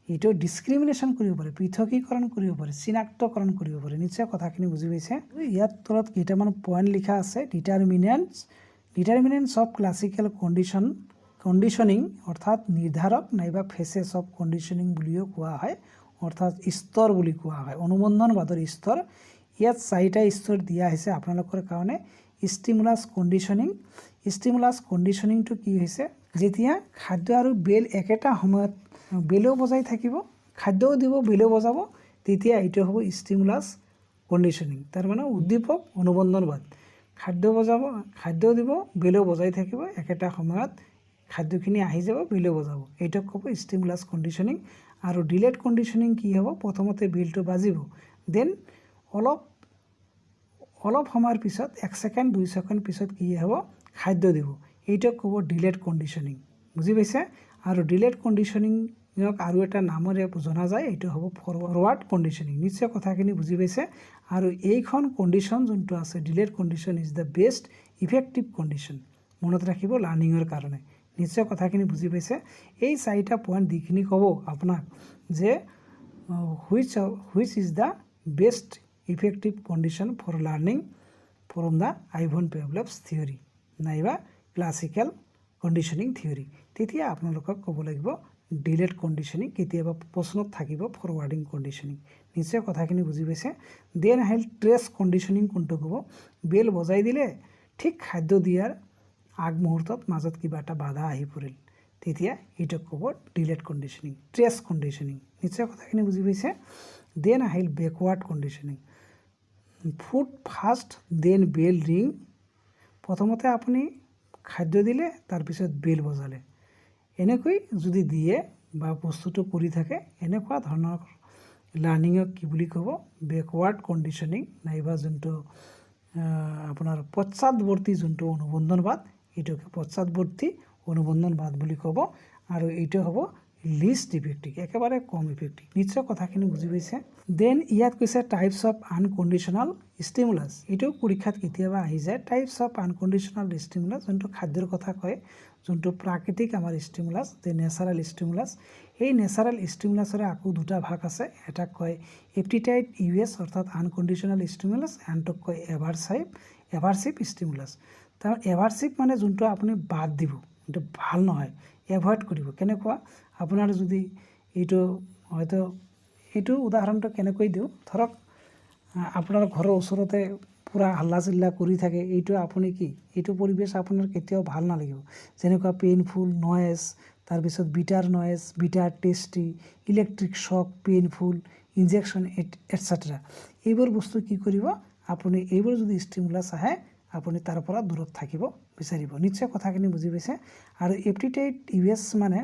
এইটো ডিছক্ৰিমিনেশ্যন কৰিব পাৰে, পৃথকীকৰণ কৰিব পাৰে, চিনাক্তকৰণ কৰিব পাৰে। নিশ্চয় কথাখিনি বুজি পাইছে। ইয়াৰ তলত কেইটামান পইণ্ট লিখা আছে। ডিটাৰমিনেণ্টছ অফ ক্লাছিকেল কণ্ডিশ্যনিং, অৰ্থাৎ নিৰ্ধাৰক নাইবা ফেচেছ অফ কণ্ডিশ্যনিং বুলিও কোৱা হয়, অৰ্থাৎ স্তৰ বুলি কোৱা হয়, অনুবন্ধনবাদৰ স্তৰ। ইয়াত 4টা স্তৰ দিয়া হৈছে আপোনালোকৰ কাৰণে। ষ্টিমুলাছ কণ্ডিশ্যনিংটো কি হৈছে, যেতিয়া খাদ্য আৰু বেল একেটা সময়ত বেলো বজাই থাকিব, খাদ্যও দিব, বেলো বজাব, তেতিয়া এইটো হ'ব ষ্টিমুলাছ কণ্ডিশ্যনিং। তাৰমানে উদ্দীপক অনুবন্ধনবাদ, খাদ্য বজাব, খাদ্যও দিব, বেলো বজাই থাকিব, একেটা সময়ত খাদ্যখিনি আহি যাব, বেলো বজাব, এইটোক ক'ব ষ্টিমুলাছ কণ্ডিশ্যনিং। আৰু ডিলেড কণ্ডিশ্যনিং কি হ'ব, প্ৰথমতে বেলটো বাজিব, দেন অলপ সময়ৰ পিছত 1 ছেকেণ্ড 2 ছেকেণ্ড পিছত কি হ'ব, খাদ্য দিব, এইটোক ক'ব ডিলেড কণ্ডিশ্যনিং। বুজি পাইছে। আৰু ডিলেড কণ্ডিশ্যনিঙক আৰু এটা নামেৰে জনা যায়, এইটো হ'ব ফৰৱাৰ্ড কণ্ডিশ্যনিং। নিশ্চয় কথাখিনি বুজি পাইছে। আৰু এইখন কণ্ডিশ্যন যোনটো আছে, delayed condition is the best effective condition, মনত ৰাখিব লাৰ্ণিঙৰ কাৰণে। নিশ্চয় কথাখিনি বুজি পাইছে। এই 4টা পইণ্ট যিখিনি ক'ব আপোনাক যে which is the best effective condition for learning from the Ivan Pavlov's theory নাইবা ক্লাছিকেল কণ্ডিশ্যনিং থিয়ৰী, তেতিয়া আপোনালোকক ক'ব লাগিব ডিলেড কণ্ডিশ্যনিং, কেতিয়াবা প্ৰশ্নত থাকিব ফৰৱাৰ্ডিং কণ্ডিশ্যনিং। নিশ্চয় কথাখিনি বুজি পাইছে। দেন আহিল ট্ৰেছ কণ্ডিশ্যনিং, কোনটো ক'ব, বেল বজাই দিলে ঠিক খাদ্য দিয়াৰ আগমুহূৰ্তত মাজত কিবা এটা বাধা আহি পৰিল, তেতিয়া এইটোক ক'ব ডিলেড কণ্ডিশ্যনিং, ট্ৰেছ কণ্ডিশ্যনিং। নিশ্চয় কথাখিনি বুজি পাইছে। দেন আহিল backward conditioning, food first then bell ring, প্ৰথমতে আপুনি খাদ্য দিলে তাৰপিছত বেল বজালে, এনেকৈ যদি দিয়ে বা বস্তুটো কৰি থাকে, এনেকুৱা ধৰণৰ লাৰ্ণিঙক কি বুলি ক'ব, বেকৱাৰ্ড কণ্ডিশ্যনিং নাইবা যোনটো আপোনাৰ পশ্চাদৱৰ্তী যোনটো অনুবন্ধনবাদ, এইটোকে পশ্চাদৱৰ্তী অনুবন্ধনবাদ বুলি ক'ব। আৰু এইটো হ'ব লিষ্ট ইফেক্টিভ, একেবাৰে কম ইফেক্টিভ। নিশ্চয় কথাখিনি বুজি পাইছে। দেন ইয়াত কৈছে টাইপছ অফ আনকণ্ডিশ্যনেল ষ্টিমুলাছ, এইটো পৰীক্ষাত কেতিয়াবা আহি যায়। টাইপছ অফ আনকণ্ডিশ্যনেল ষ্টিমুলাছ, যোনটো খাদ্যৰ কথা কয়, যোনটো প্ৰাকৃতিক আমাৰ ষ্টিমুলাছ যে নেচাৰেল ষ্টিমুলাছ এই নেচাৰেল ষ্টিমুলাছৰে আকৌ দুটা ভাগ আছে এটা কয় এপটিটাইট ইউএছ অৰ্থাৎ আনকণ্ডিশ্যনেল ষ্টিমুলাছ আনটোক কয় এভাৰচিভ ষ্টিমুলাছ তাৰ এভাৰচিভ মানে যোনটো আপুনি বাদ দিব এইটো ভাল নহয় এভয়েড কৰিব কেনেকুৱা আপোনাৰ যদি এইটো হয়তো এইটো উদাহৰণটো কেনেকৈ দিওঁ ধৰক আপোনাৰ ঘৰৰ ওচৰতে পুৰা হাল্লা চিল্লা কৰি থাকে এইটো আপুনি কি এইটো পৰিৱেশ আপোনাৰ কেতিয়াও ভাল নালাগিব যেনেকুৱা পেইনফুল নয়েজ তাৰপিছত bitter tasty electric shock painful injection etcetera এইবোৰ বস্তু কি কৰিব আপুনি এইবোৰ যদি ষ্টিমুলাছ আহে আপুনি তাৰ পৰা দূৰত থাকিব বিচাৰিব নিশ্চয় কথাখিনি বুজি পাইছে আৰু এপটিটাইট ইউএছ মানে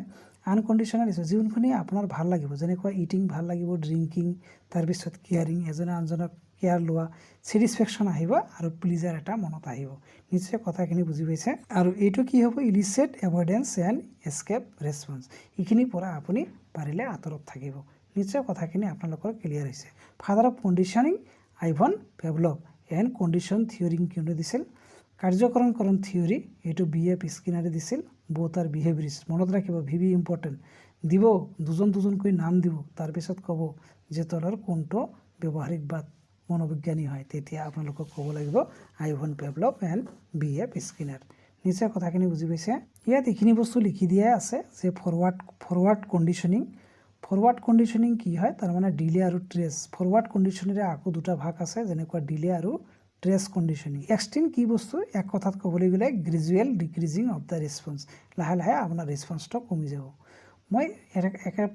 আনকণ্ডিশ্যনেল যোনখিনি আপোনাৰ ভাল লাগিব যেনেকুৱা ইটিং ভাল লাগিব ড্ৰিংকিং তাৰপিছত কেয়াৰিং এজনে আনজনক কেয়াৰ লোৱা ছেটিছফেকশ্যন আহিব আৰু প্লিজাৰ এটা মনত আহিব নিশ্চয় কথাখিনি বুজি পাইছে আৰু এইটো কি হ'ব ইলিচিট এভয়েডেন্স এণ্ড এস্কেপ ৰেছপন্স এইখিনিৰ পৰা আপুনি পাৰিলে আঁতৰত থাকিব নিশ্চয় কথাখিনি আপোনালোকৰ ক্লিয়াৰ হৈছে father of conditioning Ivan Pavlov and condition theory কিয়নো দিছিল কাৰ্যকৰণকৰণ থিয়ৰী এইটো BF স্কিনাৰে দিছিল বোথ আৰ বিহেভিয়ৰিষ্ট মনত ৰাখিব ভিভি ইম্পৰ্টেণ্ট দিব দুজনকৈ নাম দিব তাৰপিছত ক'ব যে তলৰ কোনটো ব্যৱহাৰিকবাদ মনোবিজ্ঞানী হয় তেতিয়া আপোনালোকক ক'ব লাগিব আইভন পেভলভ এণ্ড BF স্কিনাৰ নিশ্চয় কথাখিনি বুজি পাইছে ইয়াত এইখিনি বস্তু লিখি দিয়াই আছে যে ফৰৱাৰ্ড কণ্ডিশ্যনিং কি হয় তাৰমানে ডিলে আৰু ট্ৰেছ ফৰৱাৰ্ড কণ্ডিশ্যনেৰে আকৌ দুটা ভাগ আছে যেনেকুৱা ডিলে আৰু ট্ৰেছ কণ্ডিশ্যনিং এক্সট্ৰিম কি বস্তু এক কথাত ক'বলৈ গ'লে gradual decreasing of the response লাহে লাহে আপোনাৰ ৰেছপন্সটো কমি যাব মই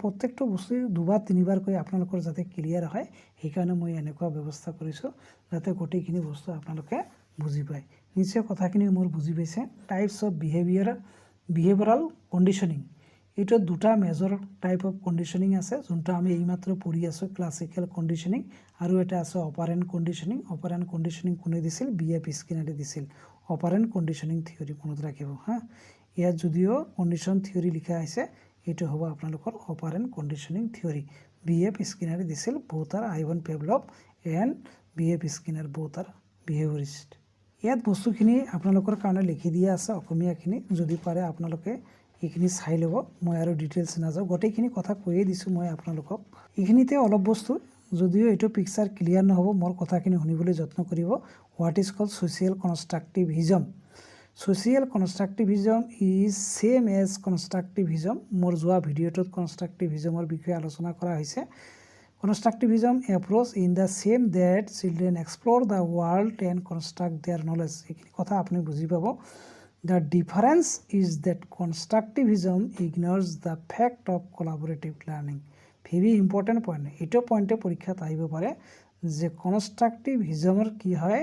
প্ৰত্যেকটো বস্তু দুবাৰ তিনিবাৰকৈ আপোনালোকৰ যাতে ক্লিয়াৰ হয় সেইকাৰণে মই এনেকুৱা ব্যৱস্থা কৰিছোঁ যাতে গোটেইখিনি বস্তু আপোনালোকে বুজি পায় নিশ্চয় কথাখিনি মোৰ বুজি পাইছে টাইপছ অফ বিহেভিয়ৰাল কণ্ডিশ্যনিং এইটো দুটা মেজৰ টাইপ অফ কণ্ডিশ্যনিং আছে যোনটো আমি এইমাত্ৰ পঢ়ি আছোঁ ক্লাছিকেল কণ্ডিশ্যনিং আৰু এটা আছে অপাৰেণ্ট কণ্ডিশ্যনিং কোনে দিছিল BF স্কিনাৰে দিছিল অপাৰেণ্ট কণ্ডিশ্যনিং থিয়ৰী মনত ৰাখিব হা ইয়াত যদিও কণ্ডিশ্যন থিয়ৰী লিখা আছে এইটো হ'ব আপোনালোকৰ অপাৰেণ্ট কণ্ডিশ্যনিং থিয়ৰী BF স্কিনাৰে দিছিল both are Ivan Pavlov and BF Skinner both are behaviourist ইয়াত বস্তুখিনি আপোনালোকৰ কাৰণে লিখি দিয়া আছে অসমীয়াখিনি যদি পাৰে আপোনালোকে এইখিনি চাই ল'ব মই আৰু ডিটেইলছ নাযাওঁ গোটেইখিনি কথা কৈয়ে দিছোঁ মই আপোনালোকক এইখিনিতে অলপ বস্তু যদিও এইটো পিকচাৰ ক্লিয়াৰ নহ'ব মোৰ কথাখিনি শুনিবলৈ যত্ন কৰিব what is called social constructivism is same as constructivism মোৰ যোৱা ভিডিঅ'টোত কনষ্ট্ৰাক্টিভিজমৰ বিষয়ে আলোচনা কৰা হৈছে constructivism approach in the same that children explore the world and construct their knowledge এইখিনি কথা আপুনি বুজি পাব The difference is that constructivism ignores the fact of collaborative learning. Very important point. এইটো পইণ্টে পৰীক্ষাত আহিব পাৰে যে কনষ্ট্ৰাক্টিভিজমৰ কি হয়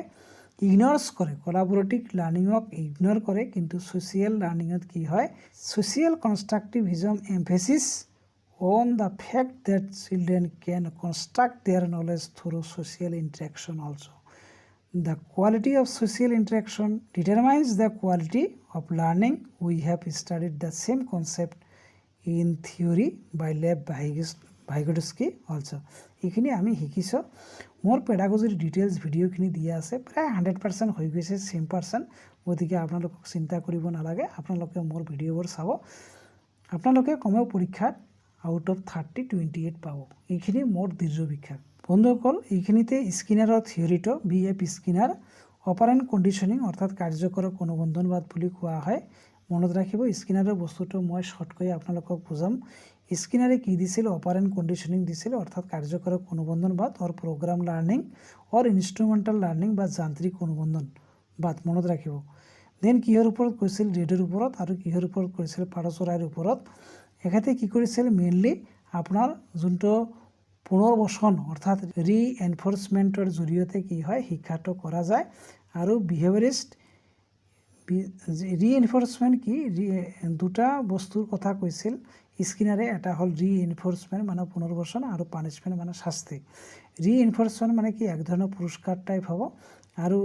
ইগন'ৰছ কৰে কলাবৰেটিভ লাৰ্ণিঙক ইগন'ৰ কৰে কিন্তু ছ'চিয়েল লাৰ্ণিঙত কি হয় social constructivism emphasis on the fact that children can construct their knowledge through social interaction also' The quality of social interaction determines the quality of learning. We have studied the same concept in theory by Lev Vygotsky also. এইখিনি আমি শিকিছোঁ মোৰ পেডাগজিৰ ডিটেইলছ ভিডিঅ'খিনি দিয়া আছে প্ৰায় 100% হৈ গৈছে 100% গতিকে আপোনালোকক চিন্তা কৰিব নালাগে আপোনালোকে মোৰ ভিডিঅ'বোৰ চাব আপোনালোকে কমেও পৰীক্ষাত আউট অফ 30 28 পাব এইখিনি মোৰ দৃঢ় বিশ্বাস বন্ধুসকল এইখিনিতে স্কিনাৰৰ থিয়ৰিটো BF স্কিনাৰ অপাৰেণ্ট কণ্ডিশ্যনিং অৰ্থাৎ কাৰ্যকৰক অনুবন্ধনবাদ বুলি কোৱা হয় মনত ৰাখিব স্কিনাৰৰ বস্তুটো মই শ্বৰ্টকৈ আপোনালোকক বুজাম স্কিনাৰে কি দিছিল অপাৰেণ্ট কণ্ডিশ্যনিং দিছিল অৰ্থাৎ কাৰ্যকৰক অনুবন্ধনবাদ অৰ প্ৰগ্ৰাম লাৰ্ণিং অৰ ইনষ্ট্ৰুমেণ্টেল লাৰ্ণিং বা যান্ত্ৰিক অনুবন্ধনবাদ মনত ৰাখিব দেন কিহৰ ওপৰত কৈছিল ৰেডৰ ওপৰত আৰু কিহৰ ওপৰত কৈছিল পাৰ চৰাইৰ ওপৰত এখেতে কি কৰিছিল মেইনলি আপোনাৰ যোনটো পুনৰ্বচন অৰ্থাৎ ৰিএনফৰ্চমেণ্টৰ জৰিয়তে কি হয় শিক্ষাটো কৰা যায় আৰু বিহেভিয়ৰিষ্ট ৰিএনফৰ্চমেণ্ট কি দুটা বস্তুৰ কথা কৈছিল স্কিনাৰে এটা হ'ল ৰিএনফৰ্চমেণ্ট মানে পুনৰ্বচন আৰু পানিছমেণ্ট মানে শাস্তি ৰিএনফৰ্চমেণ্ট মানে কি এক ধৰণৰ পুৰস্কাৰ টাইপ হ'ব আৰু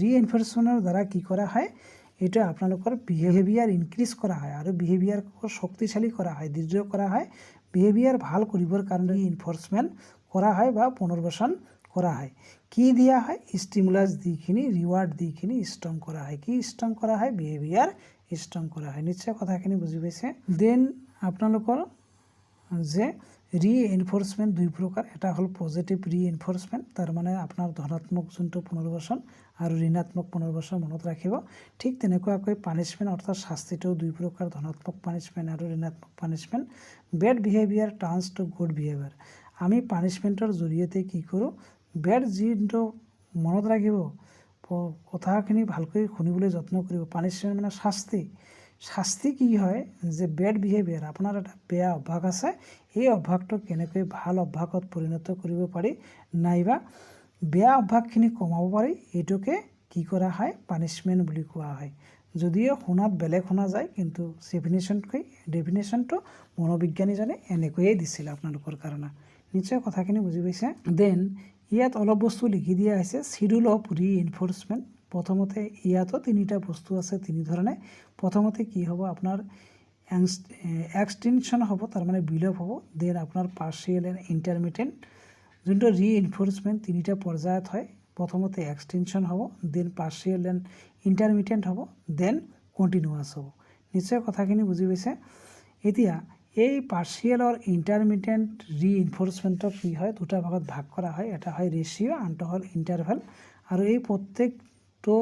ৰিএনফৰ্চমেণ্টৰ দ্বাৰা কি কৰা হয় এটা আপোনালোকৰ বিহেভিয়াৰ ইনক্ৰিজ কৰা হয় আৰু বিহেভিয়াৰ শক্তিশালী কৰা হয় দৃঢ় কৰা হয় বিহেভিয়াৰ ভাল কৰিবৰ কাৰণে ইনফৰ্চমেণ্ট কৰা হয় বা পুনৰ্বচন কৰা হয় কি দিয়া হয় ষ্টিমুলাছ দিখিনি ৰিৱাৰ্ড দিখিনি ষ্ট্ৰং কৰা হয় কি ষ্ট্ৰং কৰা হয় বিহেভিয়াৰ ষ্ট্ৰং কৰা হয়। নিশ্চয় কথাখিনি বুজি পাইছে। দেন আপোনালোকৰ যে ৰিএনফৰ্চমেণ্ট দুই প্ৰকাৰ, এটা হ'ল পজিটিভ ৰিএনফৰ্চমেণ্ট, তাৰ মানে আপোনাৰ ধনাত্মক যোনটো পুনৰ্বাসন আৰু ঋণাত্মক পুনৰ্বাসন মনত ৰাখিব। ঠিক তেনেকুৱাকৈ পানিছমেণ্ট অৰ্থাৎ শাস্তিটো দুই প্ৰকাৰ, ধনাত্মক পানিছমেণ্ট আৰু ঋণাত্মক punishment. Bad behaviour turns to good behaviour. আমি পানিছমেণ্টৰ জৰিয়তে কি কৰোঁ, বেড যোনটো মনত ৰাখিব, কথাখিনি ভালকৈ শুনিবলৈ যত্ন কৰিব। পানিছমেণ্ট মানে শাস্তি। শাস্তি কি হয় যে বেড বিহেভিয়াৰ, আপোনাৰ এটা বেয়া অভ্যাস আছে, এই অভ্যাসটো কেনেকৈ ভাল অভ্যাসত পৰিণত কৰিব পাৰি নাইবা বেয়া অভ্যাসখিনি কমাব পাৰি, এইটোকে কি কৰা হয়, পানিছমেণ্ট বুলি কোৱা হয়। যদিও শুনাত বেলেগ শুনা যায়, কিন্তু ডেফিনেশ্যনটো মনোবিজ্ঞানীজনে এনেকৈয়ে দিছিল আপোনালোকৰ কাৰণে। নিশ্চয় কথাখিনি বুজি পাইছে। দেন ইয়াত অলপ বস্তু লিখি দিয়া হৈছে, শিডিউল অফ ৰিএনফৰ্চমেণ্ট। প্ৰথমতে ইয়াতো তিনিটা বস্তু আছে, তিনি ধৰণে। প্ৰথমতে কি হ'ব, আপোনাৰ এক্সটেনশ্যন হ'ব, তাৰমানে বিলোপ হ'ব। দেন আপোনাৰ পাৰ্চিয়েল এণ্ড ইণ্টাৰমিডিয়েট। যোনটো ৰিএনফৰ্চমেণ্ট তিনিটা পৰ্যায়ত হয়। প্ৰথমতে এক্সটেনশ্যন হ'ব, দেন পাৰ্চিয়েল এণ্ড ইণ্টাৰমিডিয়েট হ'ব, দেন কণ্টিনিউৱাছ হ'ব। নিশ্চয় কথাখিনি বুজি পাইছে। এতিয়া এই পাৰ্চিয়েল আৰু ইণ্টাৰমিডিয়েট ৰিএনফৰ্চমেণ্টক কি হয়, দুটা ভাগত ভাগ কৰা হয়। এটা হয় ৰেচিঅ', আনটো হ'ল ইণ্টাৰভেল। আৰু এই প্ৰত্যেকটো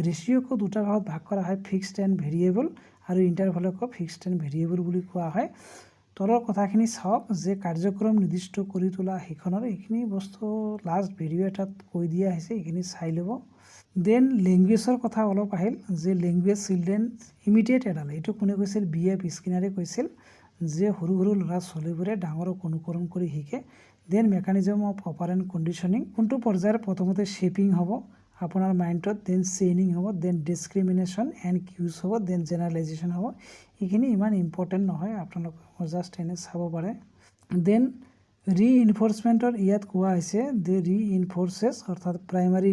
ৰেচিঅ'কো দুটা ভাগত ভাগ কৰা হয়, ফিক্সড এণ্ড ভেৰিয়েবল, আৰু ইণ্টাৰভেলকো ফিক্সড এণ্ড ভেৰিয়েবল বুলি কোৱা হয়। তলৰ কথাখিনি চাওক, যে কাৰ্যক্ৰম নিৰ্দিষ্ট কৰি তোলা সেইখনৰ এইখিনি বস্তু লাষ্ট ভিডিঅ' এটাত কৈ দিয়া হৈছে, এইখিনি চাই ল'ব। দেন লেংগুৱেজৰ কথা অলপ আহিল, যে লেংগুৱেজ চিলড্ৰেন ইমিডিয়েট এডাল, এইটো কোনে কৈছিল, BF স্কিনাৰে কৈছিল, যে সৰু সৰু ল'ৰা ছোৱালীবোৰে ডাঙৰক অনুকৰণ কৰি শিকে। Then mechanism of operant conditioning, কোনটো পৰ্যায়ৰ, প্ৰথমতে শ্বেপিং হ'ব আপোনাৰ মাইণ্ডত, দেন চেইনিং হ'ব, দেন ডিছক্ৰিমিনেশ্যন এণ্ড কিউজ হ'ব, দেন জেনাৰেলাইজেশ্যন হ'ব। এইখিনি ইমান ইম্পৰ্টেণ্ট নহয়, আপোনালোকে জাষ্ট এনে চাব পাৰে। দেন ৰিএনফৰ্চমেণ্টৰ ইয়াত কোৱা হৈছে যে ৰিএনফৰ্চেছ, অৰ্থাৎ প্ৰাইমাৰী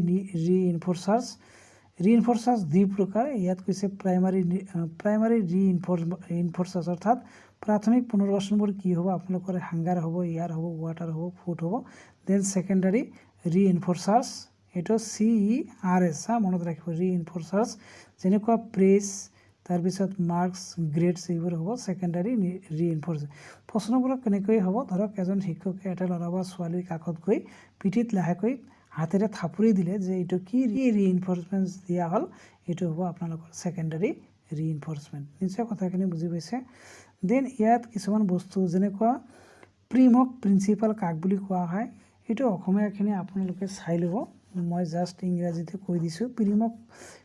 ৰিএনফৰ্চাৰ্ছ দুই প্ৰকাৰ। ইয়াত কৈছে প্ৰাইমাৰী ৰিএনফৰ্চাৰ্ছ, অৰ্থাৎ প্ৰাথমিক পুনৰ্বাসনবোৰ কি হ'ব, আপোনালোকৰ হাংগাৰ হ'ব, এয়াৰ হ'ব, ৱাটাৰ হ'ব, ফুড হ'ব। দেন ছেকেণ্ডাৰী ৰিএনফৰ্চাৰ্ছ, এইটো CERS, মনত ৰাখিব, ৰিএনফৰ্চাৰ্ছ, যেনেকুৱা প্ৰেছ, তাৰপিছত মাৰ্কছ, গ্ৰেডছ, এইবোৰ হ'ব ছেকেণ্ডাৰী ৰিএনফৰ্চ। প্ৰশ্নবোৰ কেনেকৈ হ'ব, ধৰক এজন শিক্ষকে এটা ল'ৰা বা ছোৱালীৰ কাষত গৈ পিঠিত লাহেকৈ হাতেৰে থাপৰি দিলে, যে এইটো কি ৰিএনফৰ্চমেণ্ট দিয়া হ'ল, এইটো হ'ব আপোনালোকৰ ছেকেণ্ডাৰী ৰিএনফৰ্চমেণ্ট। নিশ্চয় কথাখিনি বুজি পাইছে। দেন ইয়াত কিছুমান বস্তু, যেনেকুৱা প্ৰিমক প্ৰিন্সিপাল কাক বুলি কোৱা হয়, এইটো অসমীয়াখিনি আপোনালোকে চাই ল'ব, মই জাষ্ট ইংৰাজীতে কৈ দিছোঁ। প্ৰিমক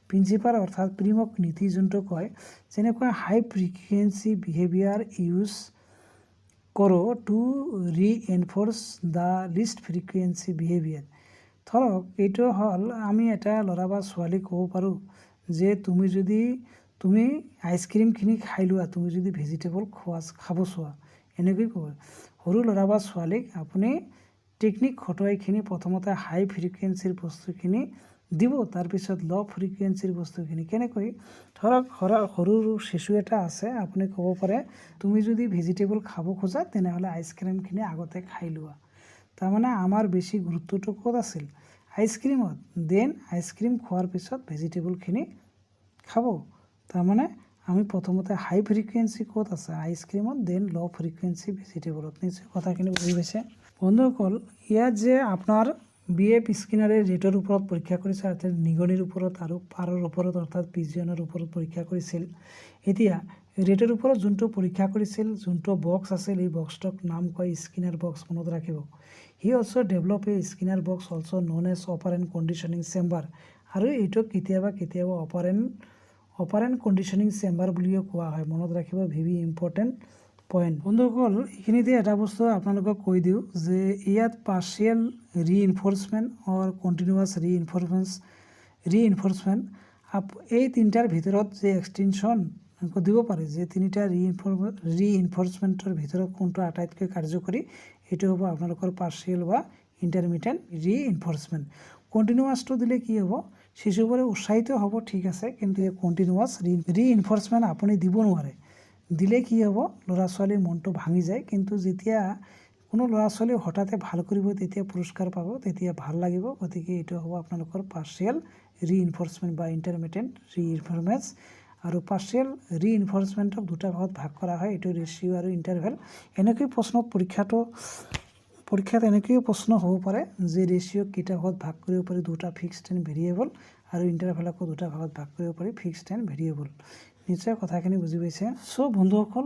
প্ৰিন্সিপাল অৰ্থাৎ প্ৰিমক নীতি যোনটো কয়, যেনেকুৱা হাই ফ্ৰিকুৱেঞ্চি বিহেভিয়াৰ ইউজ কৰোঁ to reinforce the least frequency behaviour. ধৰক এইটো হ'ল, আমি এটা ল'ৰা বা ছোৱালীক ক'ব পাৰোঁ যে তুমি আইচক্ৰীমখিনি খাই লোৱা, তুমি যদি ভেজিটেবল খাব চোৱা, এনেকৈ ক'ব। সৰু ল'ৰা বা ছোৱালীক আপুনি টেকনিক খটুৱাইখিনি প্ৰথমতে হাই ফ্ৰিকুৱেঞ্চিৰ বস্তুখিনি দিব, তাৰপিছত ল' ফ্ৰিকুৱেঞ্চিৰ বস্তুখিনি। কেনেকৈ, ধৰক সৰু শিশু এটা আছে, আপুনি ক'ব পাৰে তুমি যদি ভেজিটেবল খাব খোজা তেনেহ'লে আইচক্ৰীমখিনি আগতে খাই লোৱা। তাৰমানে আমাৰ বেছি গুৰুত্বটো ক'ত আছিল, আইচক্ৰীমত। দেন আইচক্ৰীম খোৱাৰ পিছত ভেজিটেবলখিনি খাব। তাৰমানে আমি প্ৰথমতে হাই ফ্ৰিকুৱেঞ্চি ক'ত আছে, আইচক্ৰীমত, দেন ল' ফ্ৰিকুৱেঞ্চি ভেজিটেবলত। নিশ্চয় কথাখিনি বুজি পাইছে। বন্ধুসকল, ইয়াত যে আপোনাৰ BF স্কিনাৰে ৰেটৰ ওপৰত পৰীক্ষা কৰিছে, অৰ্থাৎ নিগনিৰ ওপৰত আৰু পাৰৰ ওপৰত, অৰ্থাৎ পিজিয়নৰ ওপৰত পৰীক্ষা কৰিছিল। এতিয়া ৰেটৰ ওপৰত যোনটো পৰীক্ষা কৰিছিল, যোনটো বক্স আছিল, এই বক্সটোক নাম কয় স্কিনাৰ বক্স, মনত ৰাখিব। He also' develop a Skinner box also' known as operant conditioning chamber, আৰু এইটোক কেতিয়াবা অপাৰেণ্ট কণ্ডিশ্যনিং চেম্বাৰ বুলিও কোৱা হয়, মনত ৰাখিব, ভেৰি ইম্পৰ্টেণ্ট পইণ্ট। বন্ধুসকল, এইখিনিতে এটা বস্তু আপোনালোকক কৈ দিওঁ, যে ইয়াত পাৰ্চিয়েল ৰিএনফৰ্চমেণ্ট অৰ কণ্টিনিউৱাছ ৰিএনফৰ্চমেণ্ট, এই তিনিটাৰ ভিতৰত যে এক্সটেনশ্যন দিব পাৰে, যে তিনিটা ৰিএনফৰ্চমেণ্টৰ ভিতৰত কোনটো আটাইতকৈ কাৰ্যকৰী, এইটো হ'ব আপোনালোকৰ পাৰ্চিয়েল বা ইণ্টাৰমিডিয়েট ৰিএনফৰ্চমেণ্ট। কণ্টিনিউৱাছটো দিলে কি হ'ব, শিশুবোৰে উৎসাহিত হ'ব, ঠিক আছে, কিন্তু এই কণ্টিনিউৱাছ ৰিএনফৰ্চমেণ্ট আপুনি দিব নোৱাৰে। দিলে কি হ'ব, ল'ৰা ছোৱালীৰ মনটো ভাঙি যায়, কিন্তু যেতিয়া কোনো ল'ৰা ছোৱালী হঠাতে ভাল কৰিব, তেতিয়া পুৰস্কাৰ পাব, তেতিয়া ভাল লাগিব। গতিকে এইটো হ'ব আপোনালোকৰ পাৰ্চিয়েল ৰিএনফৰ্চমেণ্ট বা ইণ্টাৰমিডিয়েট ৰিএনফৰ্চমেণ্ট। আৰু পাৰ্চিয়েল ৰিইনফৰ্চমেণ্টক দুটা ভাগত ভাগ কৰা হয়, এইটো ৰেচিঅ' আৰু ইণ্টাৰভেল। এনেকৈ পৰীক্ষাত এনেকৈও প্ৰশ্ন হ'ব পাৰে যে ৰেচিঅ'ক কেইটা ভাগত ভাগ কৰিব পাৰি, দুটা ফিক্সড এণ্ড ভেৰিয়েবল, আৰু ইণ্টাৰভেলকো দুটা ভাগত ভাগ কৰিব পাৰি, ফিক্সড এণ্ড ভেৰিয়েবল। নিশ্চয় কথাখিনি বুজি পাইছে। চ' বন্ধুসকল,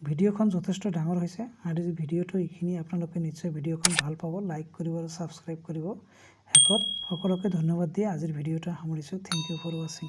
ভিডিঅ'খন যথেষ্ট ডাঙৰ হৈছে আৰু এই ভিডিঅ'টো এইখিনি আপোনালোকে নিশ্চয় ভিডিঅ'খন ভাল পাব, লাইক কৰিব আৰু ছাবস্ক্ৰাইব কৰিব। শেষত সকলোকে ধন্যবাদ দি আজিৰ ভিডিঅ'টো সামৰিছোঁ। থেংক ইউ ফৰ ৱাচিং।